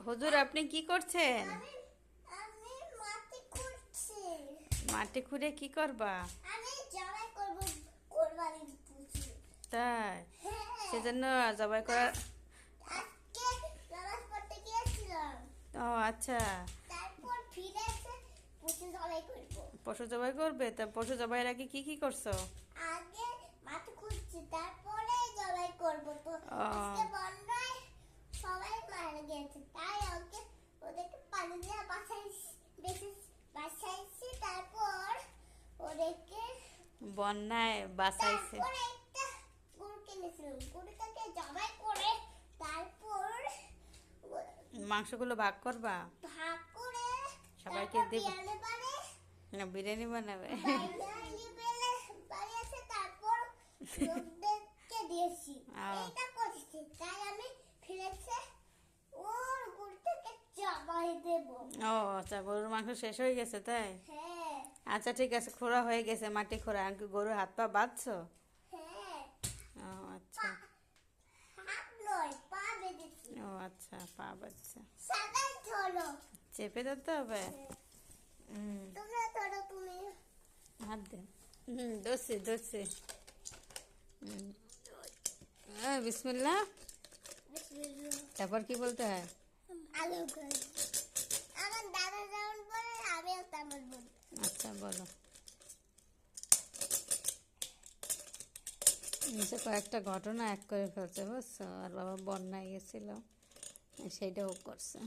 হুজুর আপনি কি করছেন? আমি আমি মাটি খুঁড়ছি। মাটি খুঁড়ে কি করবা? আমি জবাই করব কোরবানির পশু। তাই হ্যাঁ, সেজন্য জবাই করার। আজকে নামাজ পড়তে গিয়েছিলাম। ও আচ্ছা, তারপর ফিরে এসে পশু জবাই করব। পশু জবাই করবে? তা পশু জবাইয়ের আগে কি কি করছো? আগে মাটি খুঁড়ছি, তারপরে জবাই করব। তো ও আজকে বন্যায় সবাই মারা গেছে, তাই ওদেরকে পানি দিয়ে বাঁচাইছি। তারপর ওদেরকে বন্যায় বাঁচাইছে। তারপর একটা গরু কিনেছিলাম, গরুটাকে জবাই করে তারপর মাংসগুলো ভাগ করবা? ভাগ করে সবাইকে তারপর দেব বিরিয়ানি বানাই। না বিরিয়ানি বানাবে? বানিয়েছে, তারপর লোকদেরকে দিয়েছি। ও এইটা করেছি, তাই আমি ফিরেছে ওর গরুটাকে জবাই দেব। ও আচ্ছা, গরুর মাংস শেষ হয়ে গেছে তাই? হ্যাঁ, আচ্ছা ঠিক আছে, খোঁড়া হয়ে গেছে, মাটি খোঁড়া। আর কি গরুর হাত পা বাঁধছো? হ্যাঁ, ও আচ্ছা। হাত নয়, পা বেঁধেছি। ও আচ্ছা, পা বাঁধছে। সাদাই ধরো। চেপে ধরতে হবে। হুম, তোমরা ধরো, তুমি। হাত দেন। ধরছি ধরছি। হুম, বিসমিল্লাহ। বিসমিল্লাহ। তারপর কি বলতে হয়? আলু গাছ। আমার দাদা যেমন বলে আমিও তেমন বলি। আচ্ছা বলো। নিচে কয়েকটা ঘটনা এক করে ফেলছে বুঝছো, আর বাবা বন্যায় গেছিল, সেইটাও করছে।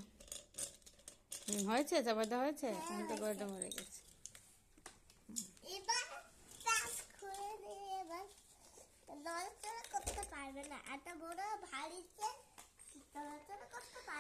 হয়েছে, চাপাতে হয়েছে, আমি তো গরুটা মরে গেছে। এবার চাষ খুলে দিয়ে এবার নড়াচড়া করতে পারবে না, এত বড় ভারী যে নড়াচড়া করতে পারবে